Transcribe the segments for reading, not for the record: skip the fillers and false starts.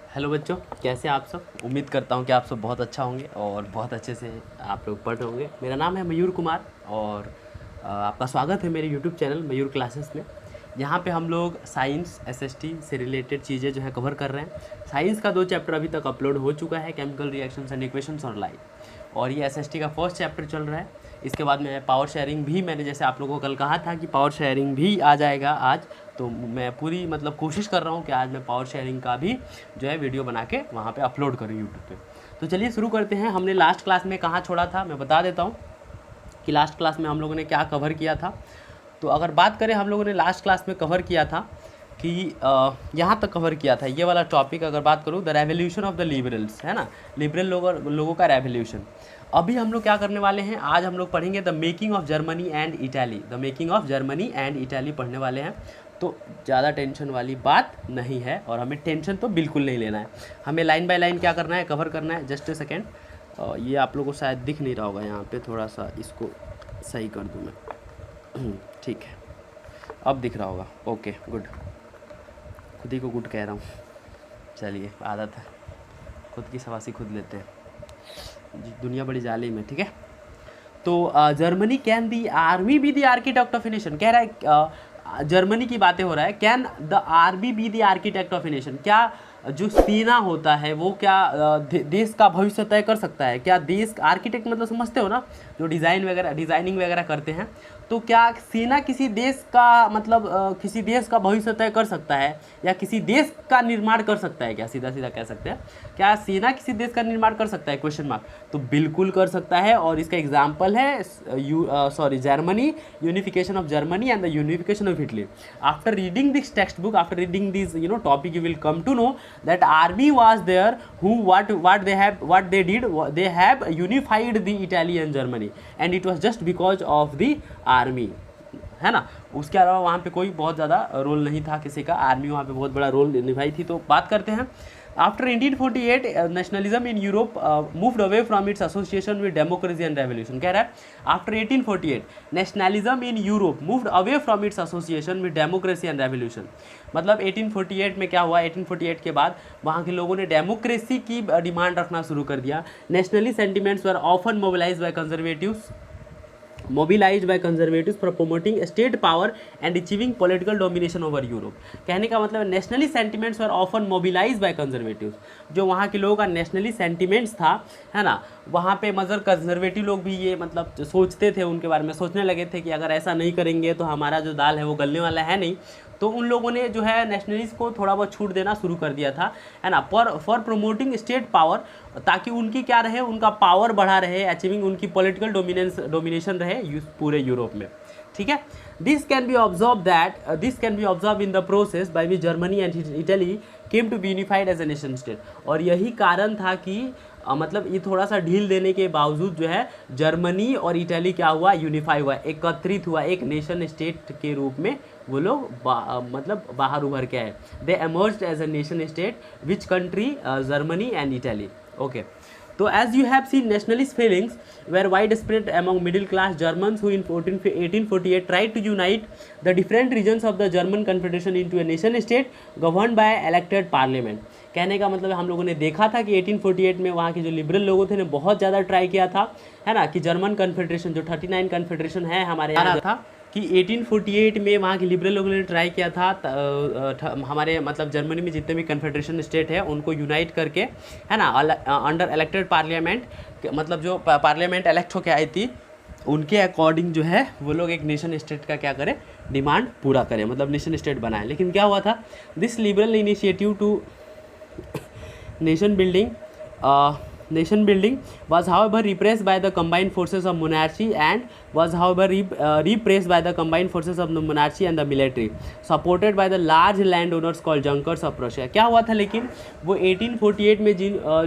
Hello बच्चों, कैसे आप सब। उम्मीद करता हूँ कि आप सब बहुत अच्छा होंगे और बहुत अच्छे से आप लोग पढ़ रहे होंगे। मेरा नाम है मयूर कुमार और आपका स्वागत है मेरे यूट्यूब चैनल मयूर क्लासेस में। यहाँ पे हम लोग साइंस एसएसटी से रिलेटेड चीज़ें जो है कवर कर रहे हैं। साइंस का 2 चैप्टर अभी तक अपलोड हो चुका है, केमिकल रिएक्शंस एंड इक्वेशंस और लाइट, और ये एसएसटी का फर्स्ट चैप्टर चल रहा है। इसके बाद में पावर शेयरिंग भी, मैंने जैसे आप लोगों को कल कहा था कि पावर शेयरिंग भी आ जाएगा आज, तो मैं पूरी मतलब कोशिश कर रहा हूँ कि आज मैं पावर शेयरिंग का भी जो है वीडियो बना के वहाँ पे अपलोड करूँ यूट्यूब पे। तो चलिए शुरू करते हैं। हमने लास्ट क्लास में कहाँ छोड़ा था मैं बता देता हूँ कि लास्ट क्लास में हम लोगों ने क्या कवर किया था। तो अगर बात करें, हम लोगों ने लास्ट क्लास में कवर किया था कि यहाँ तक कवर किया था ये वाला टॉपिक। अगर बात करूँ, the revolution of the liberals, है ना, लिबरल लोगों का रेवोल्यूशन। अभी हम लोग क्या करने वाले हैं, आज हम लोग पढ़ेंगे the making of Germany and Italy. The making of Germany and Italy पढ़ने वाले हैं। तो ज़्यादा टेंशन वाली बात नहीं है और हमें टेंशन तो बिल्कुल नहीं लेना है। हमें लाइन बाय लाइन क्या करना है, कवर करना है। जस्ट ए सेकेंड, ये आप लोगों को शायद दिख नहीं रहा होगा यहाँ पे, थोड़ा सा इसको सही कर दूँ मैं। ठीक है, अब दिख रहा होगा। ओके गुड, खुद ही को गुड कह रहा हूँ। चलिए, आदत है, खुद की शाबाशी खुद लेते हैं, दुनिया बड़ी जालिम है। ठीक है, तो Germany can the army be the architect of a nation, कह रहा है जर्मनी की बातें हो रहा है। Can the army be the architect of a nation, क्या जो सेना होता है वो क्या देश का भविष्य तय कर सकता है? क्या देश आर्किटेक्ट मतलब समझते हो ना, जो डिज़ाइनिंग वगैरह करते हैं। तो क्या सेना किसी देश का मतलब किसी देश का भविष्य तय कर सकता है या किसी देश का निर्माण कर सकता है? क्या सीधा सीधा कह सकते हैं, क्या सेना किसी देश का निर्माण कर सकता है, क्वेश्चन मार्क। तो बिल्कुल कर सकता है, और इसका एग्जाम्पल है Germany, unification of Germany and the unification of Italy. After reading this text book, after reading this topic, you will come to know that army was there who what they did, they have unified the Italy and Germany, and it was just because of the army, है ना। उसके अलावा वहाँ पे कोई बहुत ज़्यादा role नहीं था किसी का, आर्मी वहाँ पे बहुत बड़ा रोल निभाई थी। तो बात करते हैं, after 1848 nationalism in Europe moved away from its association with democracy and revolution. कह रहा है after 1848 nationalism in Europe moved away from its association with democracy and revolution. मतलब 1848 में क्या हुआ, 1848 के बाद वहाँ के लोगों ने डेमोक्रेसी की डिमांड रखना शुरू कर दिया। Nationally sentiments were often mobilized by conservatives for promoting state power and achieving political domination over Europe। कहने का मतलब nationally sentiments were often mobilise by conservatives, जो वहाँ के लोगों का नेशनली सेंटिमेंट्स था, है ना, वहाँ पे मगर कंजर्वेटिव लोग भी ये मतलब सोचते थे, उनके बारे में सोचने लगे थे कि अगर ऐसा नहीं करेंगे तो हमारा जो दाल है वो गलने वाला है नहीं। तो उन लोगों ने जो है नेशनलिस्ट को थोड़ा बहुत छूट देना शुरू कर दिया था, है ना, फॉर प्रमोटिंग स्टेट पावर, ताकि उनकी क्या रहे, उनका पावर बढ़ा रहे, अचीविंग उनकी पॉलिटिकल डोमिनेशन रहे पूरे यूरोप में। ठीक है, this can be observe in the process by which Germany and Italy came to be unified as a nation state. और यही कारण था कि मतलब ये थोड़ा सा ढील देने के बावजूद जो है जर्मनी और इटली क्या हुआ, यूनिफाई हुआ, एकत्रित हुआ, एक नेशन स्टेट के रूप में वो लोग मतलब बाहर उभर के आए। They emerged as a nation state which country, Germany and Italy. Okay, तो as you have seen nationalist feelings were widespread among middle class Germans who in 1848 tried to unite the different regions of the German Confederation into a nation state governed by elected parliament। कहने का मतलब हम लोगों ने देखा था कि 1848 में वहाँ के जो लिबरल लोगों थे ने बहुत ज़्यादा ट्राई किया था, है ना, कि जर्मन कन्फेडरेशन जो 39 कन्फेडरेशन है हमारे यहाँ था, कि 1848 में वहाँ के लिबरल लोगों ने ट्राई किया था हमारे मतलब जर्मनी में जितने भी कन्फेडरेशन स्टेट है उनको यूनाइट करके, है ना, अंडर इलेक्टेड पार्लियामेंट, मतलब जो पार्लियामेंट इलेक्ट होकर आई थी उनके अकॉर्डिंग जो है वो लोग एक नेशन स्टेट का क्या करें, डिमांड पूरा करें, मतलब नेशन स्टेट बनाए। लेकिन क्या हुआ था, this liberal initiative to nation building was however repressed by the combined forces of monarchy and the monarchy and the military supported by the large landowners called junkers of Prussia। क्या हुआ था, लेकिन वो 1848 में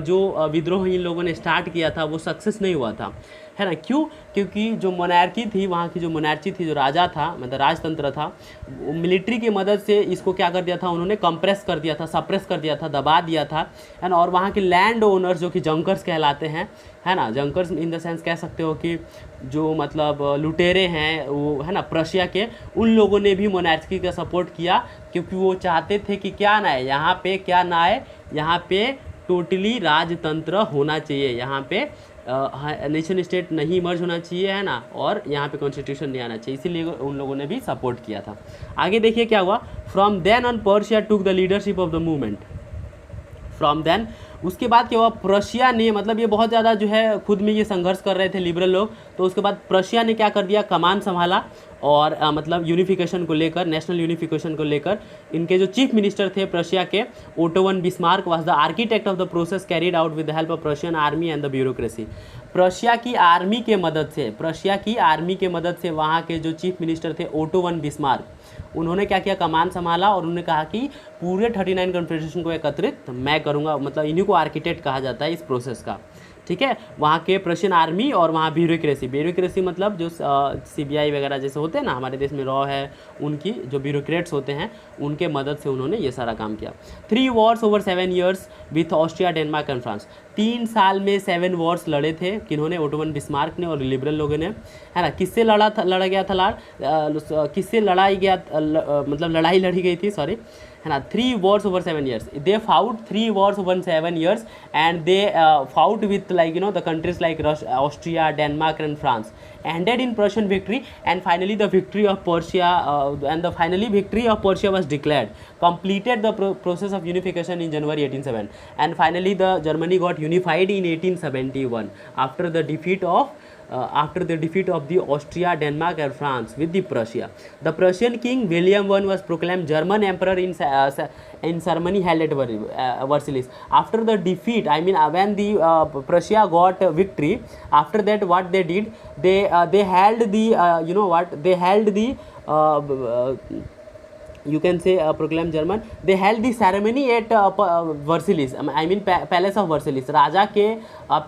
जो विद्रोह इन लोगों ने स्टार्ट किया था वो सक्सेस नहीं हुआ था। है ना। क्यों? क्योंकि जो मोनार्की थी, वहाँ की जो मोनार्ची थी, जो राजा था, मतलब राजतंत्र था, वो मिलिट्री की मदद से इसको क्या कर दिया था, उन्होंने कंप्रेस कर दिया था, सप्रेस कर दिया था, दबा दिया था, है ना। और वहाँ के लैंड ओनर्स जो कि जंकर्स कहलाते हैं, है ना, जंकर्स इन द सेंस कह सकते हो कि जो मतलब लुटेरे हैं वो, है ना, प्रशिया के, उन लोगों ने भी मोनार्की का सपोर्ट किया, क्योंकि वो चाहते थे कि क्या ना है यहाँ पे, क्या ना है यहाँ पे, टोटली राजतंत्र होना चाहिए, यहाँ पे नेशन स्टेट नहीं मर्ज होना चाहिए, है ना, और यहाँ पे कॉन्स्टिट्यूशन नहीं आना चाहिए, इसीलिए उन लोगों ने भी सपोर्ट किया था। आगे देखिए क्या हुआ। From then on Prussia took the leadership of the movement. From then, उसके बाद क्या हुआ, प्रशिया ने, मतलब ये बहुत ज़्यादा जो है खुद में ये संघर्ष कर रहे थे लिबरल लोग, तो उसके बाद प्रशिया ने क्या कर दिया, कमान संभाला, और मतलब यूनिफिकेशन को लेकर, नेशनल यूनिफिकेशन को लेकर इनके जो चीफ मिनिस्टर थे प्रशिया के, auto von Bismarck was the architect of the process carried out with the help of Prussian army and the bureaucracy. Prussia की आर्मी के मदद से, प्रशिया की आर्मी के मदद से वहाँ के जो चीफ मिनिस्टर थे ओटो वन बिस्मार्क, उन्होंने क्या किया, कमान संभाला, और उन्होंने कहा कि पूरे 39 कॉन्फेडरेशन को एकत्रित मैं करूँगा, मतलब इन्हीं को आर्किटेक्ट कहा जाता है इस प्रोसेस का, ठीक है। वहाँ के प्रशियन आर्मी और वहाँ ब्यूरोक्रेसी, ब्यूरोक्रेसी मतलब जो CBI वगैरह जैसे होते हैं ना, हमारे देश में रॉ है, उनकी जो ब्यूरोक्रेट्स होते हैं, उनके मदद से उन्होंने ये सारा काम किया। 3 Wars over 7 years with Austria, Denmark and France. 3 साल में 7 वॉर्स लड़े थे, किन्होंने, ओटो वन बिस्मार्क ने और लिबरल लोगों ने, है ना। किससे लड़ा गया था किससे लड़ाई गया, मतलब लड़ाई लड़ी गई थी, सॉरी, है ना। 3 wars over 7 years, they fought 3 wars over 7 years, and they fought with, like, you know, the countries like Austria, Denmark and France, ended in Prussian victory, and finally the victory of Prussia was declared, completed the process of unification in January 1807, and finally the Germany got unified in 1871 after the defeat of the Austria, Denmark and France with the Prussia. The Prussian king William I was proclaimed German emperor in ceremony held at Versailles. After the defeat, I mean when the Prussia got victory, after that what they did, they held the you can say proclaim German, they held the ceremony at Versailles, I mean palace of Versailles. राजा के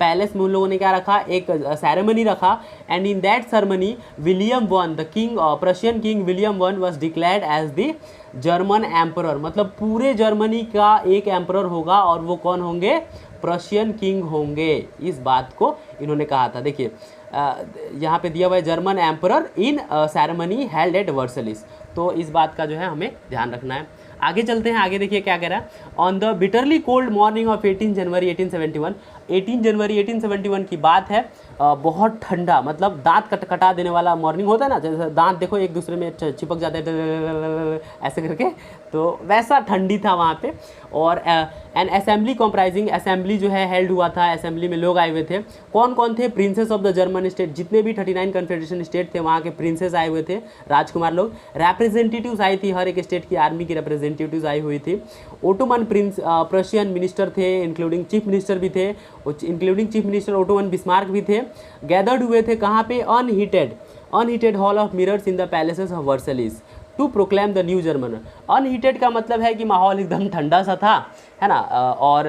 palace में उन लोगों ने क्या रखा, एक ceremony रखा, and in that ceremony William one, the king, Prussian king William one was declared as the German emperor, मतलब पूरे जर्मनी का एक एम्परर होगा, और वो कौन होंगे, प्रशियन किंग होंगे, इस बात को इन्होंने कहा था। देखिए यहाँ पे दिया हुआ है German emperor in ceremony held at Versailles, तो इस बात का जो है हमें ध्यान रखना है। आगे चलते हैं, आगे देखिए क्या कह रहा है। On the bitterly cold morning of 18 जनवरी 1871, 18 जनवरी 1871 की बात है, बहुत ठंडा, मतलब दांत कटा देने वाला मॉर्निंग होता है ना, जैसे दांत देखो एक दूसरे में चिपक जाते हैं ऐसे करके, तो वैसा ठंडी था वहाँ पे। और एन असेंबली कॉम्प्राइजिंग, असेंबली जो है हेल्ड हुआ था, असेंबली में लोग आए हुए थे। कौन कौन थे, princess of the German state, जितने भी 39 कन्फेडरेशन स्टेट थे वहाँ के प्रिंसेस आए हुए थे, राजकुमार लोग। रिप्रेजेंटेटिव्स आई थी, हर एक स्टेट की आर्मी की रिप्रेजेंटेटिव्स आई हुई थी। ओटोमन प्रिंस, प्रशियन मिनिस्टर थे, इंक्लूडिंग चीफ मिनिस्टर भी थे, including chief minister Otto von Bismarck भी थे। गैदर्ड हुए थे कहाँ पे, unheated hall of mirrors in the palaces of Versailles to proclaim the new German. Unheated का मतलब है कि माहौल एकदम ठंडा सा था, है ना, और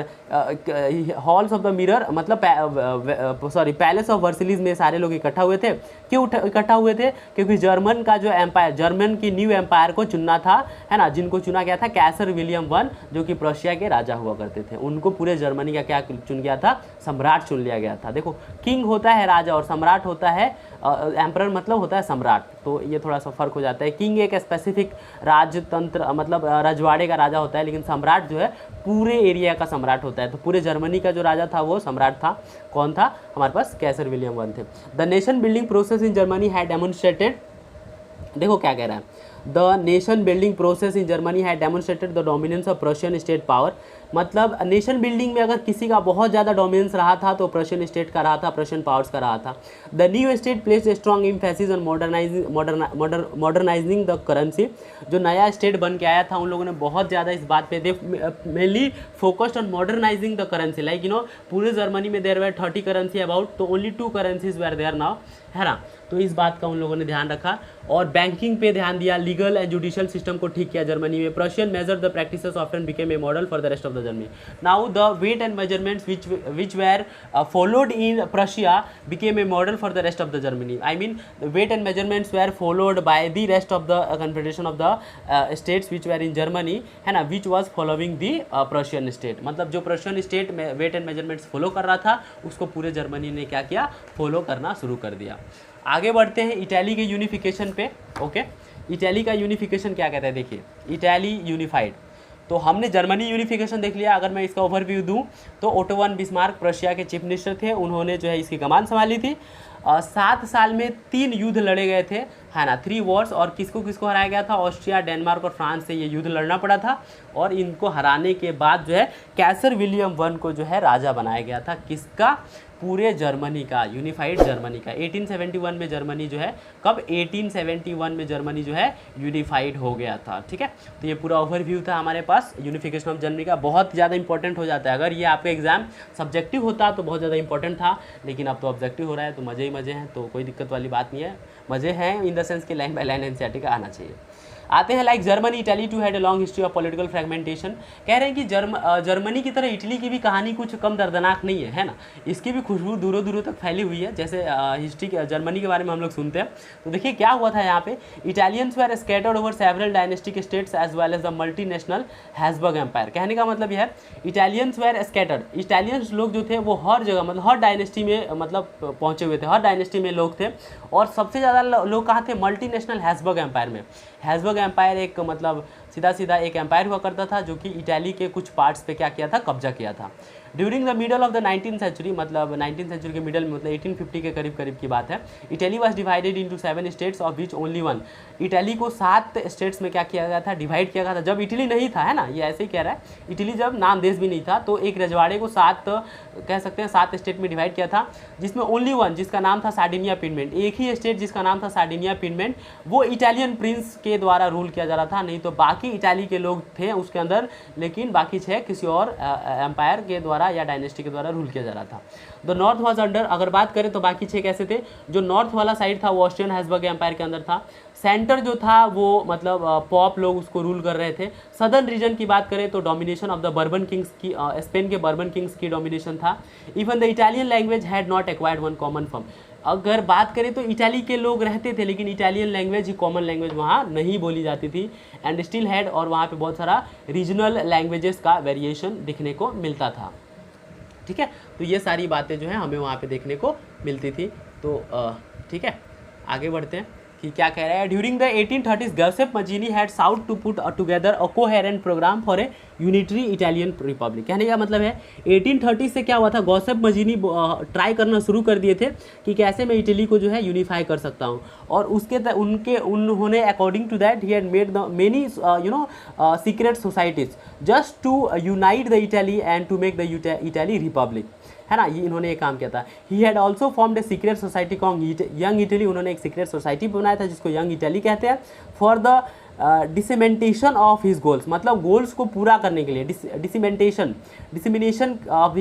हॉल्स ऑफ द मिरर मतलब पैलेस ऑफ वर्सलिस में सारे लोग इकट्ठा हुए थे। क्यों इकट्ठा हुए थे, क्योंकि जर्मन का जो एम्पायर, जर्मन की न्यू एम्पायर को चुनना था, है ना, जिनको चुना गया था कैसर विलियम वन, जो कि प्रशिया के राजा हुआ करते थे, उनको पूरे जर्मनी का क्या चुन गया था, सम्राट चुन लिया गया था। देखो किंग होता है राजा और सम्राट होता है एम्परर, मतलब होता है सम्राट, तो ये थोड़ा सा फर्क हो जाता है। किंग एक स्पेसिफिक राजतंत्र मतलब रजवाड़े का राजा होता है, लेकिन सम्राट जो है पूरे एरिया का सम्राट होता है। तो पूरे जर्मनी का जो राजा था वो सम्राट था। कौन था, हमारे पास कैसर विलियम वन थे। The nation building process in Germany had demonstrated, देखो क्या कह रहा है, the nation building process in Germany had demonstrated the dominance of Prussian state power, मतलब नेशन बिल्डिंग में अगर किसी का बहुत ज़्यादा डोमिनेंस रहा था तो प्रशियन स्टेट का रहा था, प्रशियन पावर्स का रहा था। The new state place strong emphasis on modernising the currency, जो नया स्टेट बन के आया था उन लोगों ने बहुत ज़्यादा इस बात पे, they mainly focused on modernising the currency, like you know पूरे जर्मनी में देयर वर 30 करेंसी अबाउट, तो only 2 currencies were there now, है ना, तो इस बात का उन लोगों ने ध्यान रखा। और बैंकिंग पे ध्यान दिया, लीगल एंड जुडिशियल सिस्टम को ठीक किया जर्मनी में। Prussian major the practices often became a model for the rest of the Germany. Now the weight and measurements which were followed in Prussia became a model for the rest of the Germany. I mean, the weight and measurements were followed by the rest of the confederation of the states which were in Germany, है ना, which was following the Prussian state. मतलब जो Prussian state में weight and measurements follow कर रहा था उसको पूरे जर्मनी ने क्या किया, फॉलो करना शुरू कर दिया। आगे बढ़ते हैं इटली के यूनिफिकेशन पे। ओके, इटली का यूनिफिकेशन क्या कहता है, देखिए, इटली यूनिफाइड। तो हमने जर्मनी यूनिफिकेशन देख लिया। अगर मैं इसका ओवरव्यू दूं तो ओटो वन बिस्मार्क प्रशिया के चीफ मिनिस्टर थे, उन्होंने जो है इसकी कमान संभाली थी। 7 साल में 3 युद्ध लड़े गए थे, है ना, 3 वॉर्स। और किसको किसको हराया गया था, ऑस्ट्रिया, डेनमार्क और फ्रांस से ये युद्ध लड़ना पड़ा था। और इनको हराने के बाद जो है कैसर विलियम वन को जो है राजा बनाया गया था, किसका, पूरे जर्मनी का, यूनिफाइड जर्मनी का। 1871 में जर्मनी जो है, कब, 1871 में जर्मनी जो है यूनिफाइड हो गया था। ठीक है, तो ये पूरा ओवरव्यू था हमारे पास यूनिफिकेशन ऑफ जर्मनी का। बहुत ज़्यादा इंपॉर्टेंट हो जाता है, अगर ये आपका एग्जाम सब्जेक्टिव होता तो बहुत ज़्यादा इंपॉर्टेंट था, लेकिन अब तो ऑब्जेक्टिव हो रहा है तो मज़े ही मज़े हैं, तो कोई दिक्कत वाली बात नहीं है। मज़े हैं इन द सेंस कि लाइन बाय लाइन एनसीईआरटी का आना चाहिए। आते हैं like Germany Italy too had a long history of political fragmentation. कह रहे हैं कि जर्मनी की तरह इटली की भी कहानी कुछ कम दर्दनाक नहीं है, है ना, इसकी भी खुशबू दूरों दूरों तक फैली हुई है। जैसे हिस्ट्री जर्मनी के बारे में हम लोग सुनते हैं तो देखिए क्या हुआ था यहाँ पे। Italians were scattered over several dynastic states as well as the multinational Habsburg empire. कहने का मतलब यह है, इटालियंस वेर स्कैटर्ड, इटालियंस लोग जो थे वो हर जगह, मतलब हर डायनेस्टी में मतलब पहुँचे हुए थे, हर डायनेस्टी में लोग थे। और सबसे ज़्यादा लोग कहाँ थे, मल्टीनेशनल हैसबर्ग एम्पायर में। हैसबर्ग एम्पायर एक मतलब सीधा सीधा एक एम्पायर हुआ करता था जो कि इटली के कुछ पार्ट्स पे क्या किया था, कब्जा किया था। During the middle of the 19th century, मतलब 19th सेंचुरी के मिडल में, मतलब 1850 के करीब करीब की बात है, Italy was divided into 7 states of which only 1। Italy को 7 स्टेट्स में क्या किया गया था, डिवाइड किया गया था। जब इटली नहीं था, है ना, ये ऐसे ही कह रहा है, इटली जब नाम देश भी नहीं था, तो एक रजवाड़े को 7 कह सकते हैं 7 स्टेट में डिवाइड किया था, जिसमें ओनली 1 जिसका नाम था सार्डिनिया पिनमेंट। एक ही स्टेट जिसका नाम था सार्डिनिया पिनमेंट, वो इटालियन प्रिंस के द्वारा रूल किया जा रहा था, नहीं तो बाकी इटली के लोग थे उसके अंदर, लेकिन बाकी 6 किसी और एम्पायर के द्वारा या डायनेस्टी के द्वारा रूल किया जा रहा था। द नॉर्थ वाज अंडर, अगर बात करें तो बाकी 6 कैसे थे, जो नॉर्थ वाला साइड था वो ऑस्ट्रियन हैसबर्ग एम्पायर के अंदर था। सेंटर जो था वो मतलब पॉप लोग उसको रूल कर रहे थे। सदर्न रीजन की बात करें तो domination of the bourbon Kings की, स्पेन के बर्बन किंग्स की डोमिनेशन था। Even the Italian language had not acquired one common form. अगर बात करें तो इटाली के लोग रहते थे, लेकिन इटालियन लैंग्वेज ही कॉमन लैंग्वेज वहाँ नहीं बोली जाती थी। एंड स्टिल हैड, और वहाँ पे बहुत सारा रीजनल लैंग्वेजेस का वेरिएशन दिखने को मिलता था। ठीक है, तो ये सारी बातें जो है हमें वहाँ पे देखने को मिलती थी। तो ठीक है, आगे बढ़ते हैं कि क्या कह रहा है। During the 1830s Giuseppe Mazzini had sought to put together a coherent programme for a unitary Italian republic. कहने का मतलब है 1830 से क्या हुआ था, गौसेप मजीनी ट्राई करना शुरू कर दिए थे कि कैसे मैं इटली को जो है यूनिफाई कर सकता हूँ। और उसके उन्होंने according to that he had made the many secret societies just to unite the Italy and to make the Italy republic, है ना, ये इन्होंने एक काम किया था। He had also formed a secret society called young Italy. उन्होंने एक सीक्रेट सोसाइटी बनाया था जिसको यंग इटली कहते हैं, for the dissemination of his goals, मतलब गोल्स को पूरा करने के लिए, डिसिमिनेशन ऑफ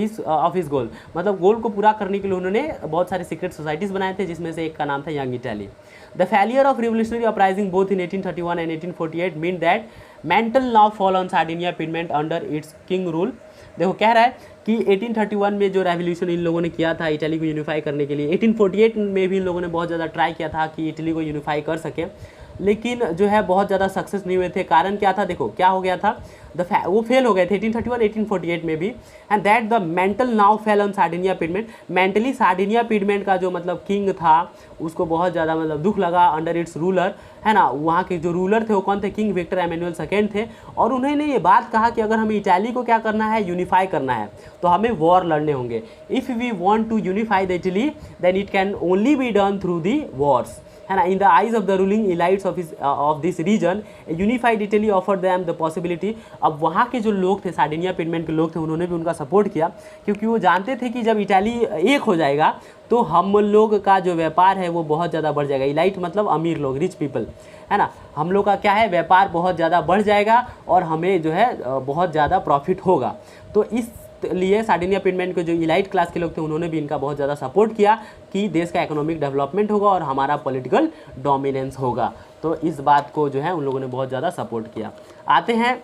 हिज गोल, मतलब गोल को पूरा करने के लिए उन्होंने बहुत सारे सीक्रेट सोसाइटीज़ बनाए थे, जिसमें से एक का नाम था Young Italy. The failure of revolutionary uprising both in 1831 and 1848 mean that mantle now fall on Sardinia Piedmont under its king rule. देखो कह रहा है कि 1831 में जो रेवोल्यूशन इन लोगों ने किया था इटली को यूनिफाई करने के लिए, 1848 में भी इन लोगों ने बहुत ज़्यादा ट्राई किया था कि इटली को यूनिफाई कर सके, लेकिन जो है बहुत ज़्यादा सक्सेस नहीं हुए थे। कारण क्या था, देखो क्या हो गया था, वो फेल हो गए थे 1831 1848 में भी। And that the mantle now fell on Sardinia Piedmont, mentally Sardinia Piedmont का जो मतलब किंग था उसको बहुत ज़्यादा मतलब दुख लगा अंडर इट्स रूलर, है ना। वहाँ के जो रूलर थे वो कौन थे, किंग विक्टर एमेनुअल सेकेंड थे। और उन्होंने ये बात कहा कि अगर हमें इटली को क्या करना है, यूनिफाई करना है, तो हमें वॉर लड़ने होंगे। If we want to unify the Italy then it can only be done through the wars, है ना। In the eyes of the ruling elites of this region unified Italy offer them the possibility. अब वहाँ के जो लोग थे, Sardinia पिडमेंट के लोग थे, उन्होंने भी उनका सपोर्ट किया, क्योंकि वो जानते थे कि जब इटली एक हो जाएगा तो हम लोग का जो व्यापार है वो बहुत ज़्यादा बढ़ जाएगा। इलाइट मतलब अमीर लोग, रिच पीपल, है ना। हम लोग का क्या है, व्यापार बहुत ज़्यादा बढ़ जाएगा और हमें जो है बहुत ज़्यादा प्रॉफिट होगा। तो इस लिए सार्डिनिया पिडमेंट के जो इलाइट क्लास के लोग थे उन्होंने भी इनका बहुत ज़्यादा सपोर्ट किया कि देश का इकोनॉमिक डेवलपमेंट होगा और हमारा पॉलिटिकल डोमिनेंस होगा। तो इस बात को जो है उन लोगों ने बहुत ज़्यादा सपोर्ट किया। आते हैं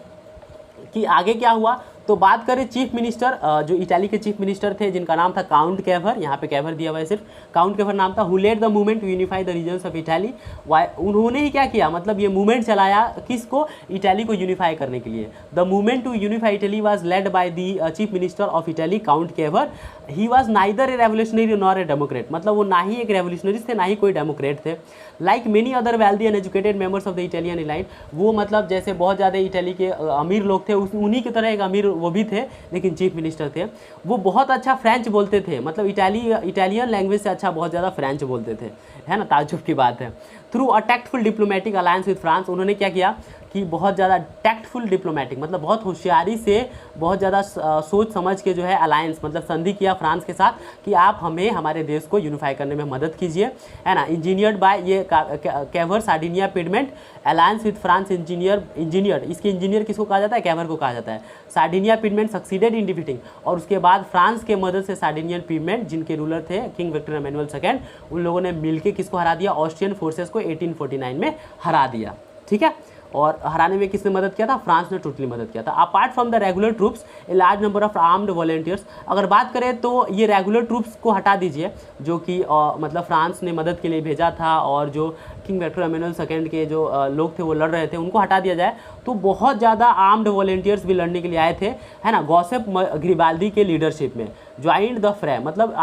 कि आगे क्या हुआ। तो बात करें चीफ मिनिस्टर, जो इटाली के चीफ मिनिस्टर थे जिनका नाम था काउंट कैवर, यहाँ पे कैवर दिया हुआ है सिर्फ, काउंट कैवर नाम था, who led the movement to unify the regions of Italy. उन्होंने ही क्या किया, मतलब ये मूवमेंट चलाया किसको, इटाली को यूनिफाई करने के लिए। The movement to unify Italy was led by the chief minister of Italy count Cavour. He was neither a revolutionary nor a democrat, मतलब वो ना ही एक रेवोल्यूशनरी थे ना ही कोई डेमोक्रेट थे। Like many other wealthy and educated members of the Italian elite, वो मतलब जैसे बहुत ज़्यादा इटली के अमीर लोग थे, उन्हीं की तरह एक अमीर वो भी थे, लेकिन चीफ मिनिस्टर थे। वो बहुत अच्छा फ्रेंच बोलते थे, मतलब इटालियन लैंग्वेज से अच्छा बहुत ज़्यादा फ्रेंच बोलते थे, है ना, ताज्जुब की बात है। Through a tactful diplomatic alliance with France, उन्होंने क्या किया कि बहुत ज़्यादा टैक्टफुल डिप्लोमेटिक, मतलब बहुत होशियारी से, बहुत ज़्यादा सोच समझ के जो है अलायंस, मतलब संधि किया फ्रांस के साथ कि आप हमें हमारे देश को यूनिफाई करने में मदद कीजिए, है ना। इंजीनियर्ड बाय ये Cavour Sardinia Piedmont alliance with France, engineer इसके इंजीनियर किसको कहा जाता है, कैवर को कहा जाता है। Sardinia Piedmont succeeded in defeating, और उसके बाद फ्रांस के मदद से सार्डिनियन पिडमेंट जिनके रूलर थे किंग विक्टर एमेनुअल सेकेंड, उन लोगों ने मिलकर किसको हरा दिया, ऑस्ट्रियन फोर्सेस को 1849 में हरा दिया, ठीक है। और हराने में किसने मदद किया था, फ्रांस ने टोटली मदद किया था। Apart from the regular troops a large number of armed volunteers, अगर बात करें तो ये रेगुलर ट्रूप्स को हटा दीजिए जो कि मतलब फ्रांस ने मदद के लिए भेजा था, और जो किंग विक्टर एमेनुअल सेकेंड के जो लोग थे वो लड़ रहे थे, उनको हटा दिया जाए, तो बहुत ज़्यादा आर्म्ड वॉलंटियर्स भी लड़ने के लिए आए थे, है ना। गॉसेप ग्रिबाल्दी के लीडरशिप में ज्वाइंड द फ्रे, मतलब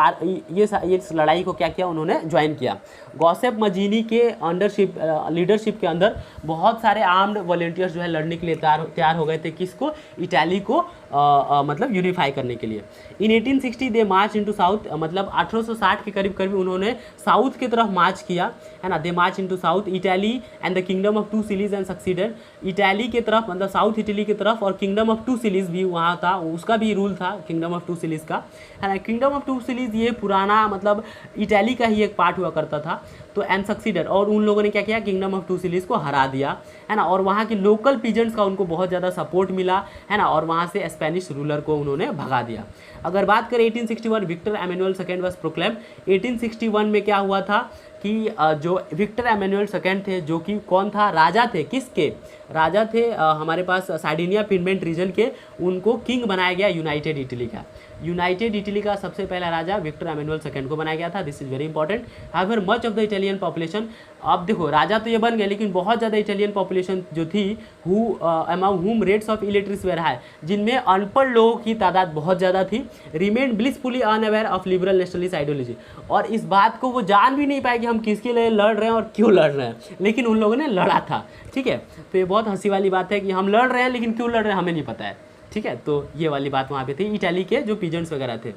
ये लड़ाई को क्या किया, उन्होंने ज्वाइन किया। गॉसेप मजीनी के अंडरशिप लीडरशिप के अंदर बहुत सारे आर्म्ड वॉलंटियर्स जो है लड़ने के लिए तैयार हो गए थे, किसको, इटाली को मतलब यूनिफाई करने के लिए। इन 1860 दे मार्च इनटू साउथ, मतलब 1860 के करीब करीब उन्होंने साउथ की तरफ मार्च किया, है ना। They march into South Italy and the kingdom of two Sicilies and succeeded, Italy के तरफ, मतलब साउथ इटली की तरफ, और किंगडम ऑफ टू सिलीज भी वहाँ था, उसका भी रूल था किंगडम ऑफ टू सिलीज का, है ना। किंगडम ऑफ टू सिलीज ये पुराना मतलब इटाली का ही एक पार्ट हुआ करता था, तो एंड सक्सीडेड, और उन लोगों ने क्या किया, किंगडम ऑफ टू सिलीज को हरा दिया, है ना। और वहाँ के लोकल पीजेंट्स का उनको बहुत ज़्यादा सपोर्ट मिला, है ना, और वहाँ से स्पेनिश रूलर को उन्होंने भगा दिया। अगर बात करें 1861 Victor Emmanuel second was proclaim, 1861 में क्या हुआ था कि जो विक्टर एमेनुअल सेकेंड थे, जो कि कौन था, राजा थे, किसके राजा थे, हमारे पास सार्डिनिया पिडमेंट रीजन के, उनको किंग बनाया गया यूनाइटेड इटली का। यूनाइटेड इटली का सबसे पहला राजा विक्टर एमेनुअल सेकेंड को बनाया गया था। This is very important. However much of the Italian population, अब देखो राजा तो ये बन गए, लेकिन बहुत ज़्यादा इटालियन पॉपुलेशन जो थी, हु अमंग हुम rates of illiteracy where high, जिनमें अनपढ़ लोगों की तादाद बहुत ज़्यादा थी, remain blissfully unaware of liberal nationalist ideology, और इस बात को वो जान भी नहीं पाए कि हम किसके लिए लड़ रहे हैं और क्यों लड़ रहे हैं, लेकिन उन लोगों ने लड़ा था, ठीक है। तो ये बहुत हंसी वाली बात है कि हम लड़ रहे हैं लेकिन क्यों लड़ रहे हैं हमें नहीं पता है, ठीक है। तो ये वाली बात वहाँ पे थी, इटाली के जो पीजेंट्स वगैरह थे।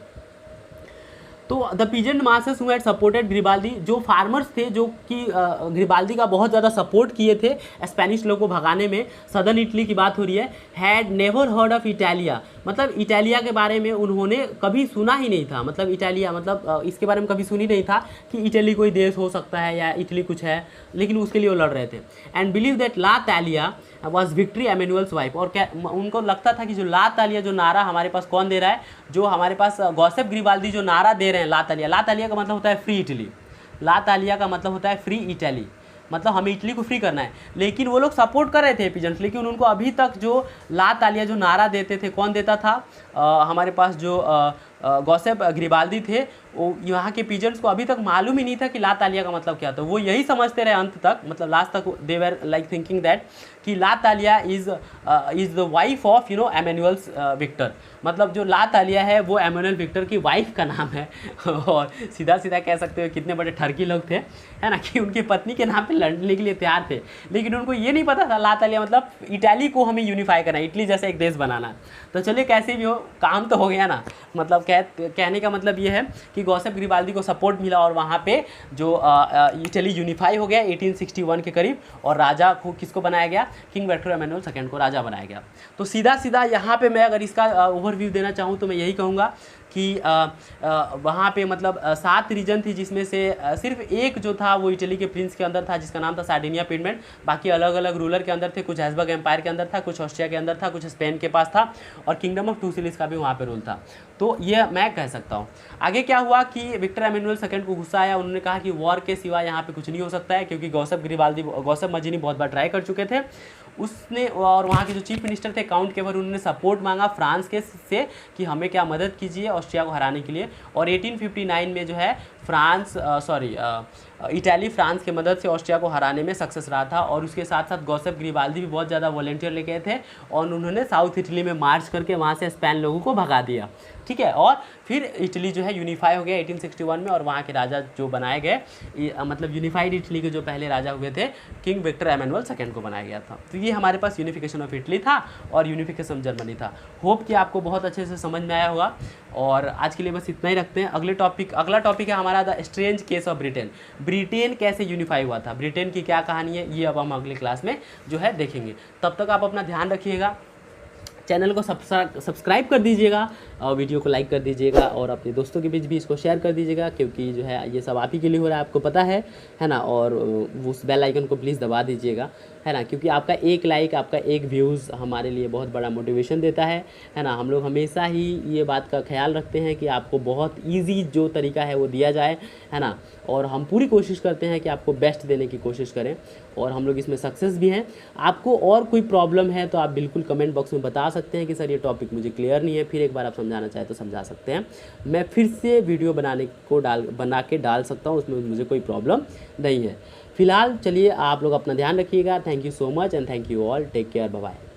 तो the peasant masses who had supported Garibaldi, जो फार्मर्स थे जो कि ग्रिबाल्दी का बहुत ज़्यादा सपोर्ट किए थे स्पेनिश लोगों को भगाने में, सदर्न इटली की बात हो रही है, had never heard of Italia, मतलब इटालिया के बारे में उन्होंने कभी सुना ही नहीं था, मतलब इटालिया मतलब इसके बारे में कभी सुनी नहीं था कि इटली कोई देश हो सकता है या इटली कुछ है, लेकिन उसके लिए वो लड़ रहे थे। And believe that La Talia was Victor Emmanuel's wife, और क्या उनको लगता था कि जो ला तालिया जो नारा हमारे पास कौन दे रहा है, जो हमारे पास गॉसेप ग्रिबाल्दी जो नारा दे रहे हैं, ला तालिया का मतलब होता है फ्री इटली, ला तालिया का मतलब होता है फ्री इटली, मतलब हमें इटली को फ्री करना है। लेकिन वो लोग सपोर्ट कर रहे थे पीजेंट्स, लेकिन उनको अभी तक जो ला तालिया जो नारा देते थे, कौन देता था, हमारे पास जो गॉसेप ग्रिबाल्दी थे, वो यहाँ के पीजेंट्स को अभी तक मालूम ही नहीं था कि ला तालिया का मतलब क्या था। वो यही समझते रहे अंत तक, मतलब लास्ट तक they were like thinking that कि La Talia is the wife of Emmanuel's Victor, मतलब जो ला तालिया है वो एमेनुअल विक्टर की वाइफ का नाम है। और सीधा सीधा कह सकते हो कितने बड़े ठरकी लोग थे, है ना, कि उनकी पत्नी के नाम पे लड़ने के लिए तैयार थे, लेकिन उनको ये नहीं पता था ला तालिया मतलब इटाली को हमें यूनिफाई करना है, इटली जैसा एक देश बनाना। तो चलिए कैसे भी हो, काम तो हो गया ना, मतलब कहने का मतलब ये है कि गॉसेप ग्रिबाल्दी को सपोर्ट मिला और वहाँ पे जो इटली यूनिफाई हो गया 1861 के करीब, और राजा को किसको बनाया गया, किंग विक्टर एमेनुअल सेकेंड को राजा बनाया गया। तो सीधा सीधा यहाँ पे मैं अगर इसका ओवरव्यू देना चाहूँ तो मैं यही कहूँगा कि वहाँ पे मतलब 7 रीजन थी, जिसमें से सिर्फ एक जो था वो इटली के प्रिंस के अंदर था, जिसका नाम था सार्डिनिया पिडमेंट। बाकी अलग अलग रूलर के अंदर थे, कुछ हैब्सबर्ग एम्पायर के अंदर था, कुछ ऑस्ट्रिया के अंदर था, कुछ स्पेन के पास था, और किंगडम ऑफ टू सिलिस का भी वहाँ पे रूल था। तो ये मैं कह सकता हूँ। आगे क्या हुआ कि विक्टर एमेनुअल सेकंड को गुस्सा आया, उन्होंने कहा कि वॉर के सिवा यहाँ पे कुछ नहीं हो सकता है, क्योंकि गौसफ मजीनी बहुत बार ट्राई कर चुके थे उसने। और वहाँ के जो चीफ मिनिस्टर थे काउंट केवर, उन्होंने सपोर्ट मांगा फ्रांस के से कि हमें क्या मदद कीजिए ऑस्ट्रिया को हराने के लिए। और 1859 में जो है इटाली फ्रांस की मदद से ऑस्ट्रिया को हराने में सक्सेस रहा था। और उसके साथ साथ गौसेफ ग्रिबाल्दी भी बहुत ज़्यादा वॉलंटियर लेके थे, और उन्होंने साउथ इटली में मार्च करके वहाँ से स्पेन लोगों को भगा दिया, ठीक है। और फिर इटली जो है यूनिफाई हो गया 1861 में, और वहाँ के राजा जो बनाए गए, मतलब यूनिफाइड इटली के जो पहले राजा हुए थे किंग विक्टर एमेनुअल सेकंड को बनाया गया था। तो ये हमारे पास यूनिफिकेशन ऑफ इटली था और यूनिफिकेशन ऑफ जर्मनी था। होप कि आपको बहुत अच्छे से समझ में आया होगा। और आज के लिए बस इतना ही रखते हैं। अगला टॉपिक है हमारा the strange case of Britain. Britain कैसे यूनिफाई हुआ था, ब्रिटेन की क्या कहानी है, ये अब हम अगले क्लास में जो है देखेंगे। तब तक आप अपना ध्यान रखिएगा, चैनल को सब्सक्राइब कर दीजिएगा और वीडियो को लाइक कर दीजिएगा, और अपने दोस्तों के बीच भी इसको शेयर कर दीजिएगा, क्योंकि जो है ये सब आप ही के लिए हो रहा है, आपको पता है ना। और उस बेल आइकन को प्लीज़ दबा दीजिएगा, है ना, क्योंकि आपका एक लाइक, आपका एक व्यूज़ हमारे लिए बहुत बड़ा मोटिवेशन देता है ना। हम लोग हमेशा ही ये बात का ख्याल रखते हैं कि आपको बहुत ईजी जो तरीका है वो दिया जाए, है ना। और हम पूरी कोशिश करते हैं कि आपको बेस्ट देने की कोशिश करें, और हम लोग इसमें सक्सेस भी हैं। आपको और कोई प्रॉब्लम है तो आप बिल्कुल कमेंट बॉक्स में बता सकते हैं कि सर ये टॉपिक मुझे क्लियर नहीं है, फिर एक बार आप समझाना चाहें तो समझा सकते हैं। मैं फिर से वीडियो बना के डाल सकता हूँ, उसमें मुझे कोई प्रॉब्लम नहीं है। फिलहाल चलिए आप लोग अपना ध्यान रखिएगा। Thank you so much and thank you all, take care, bye bye.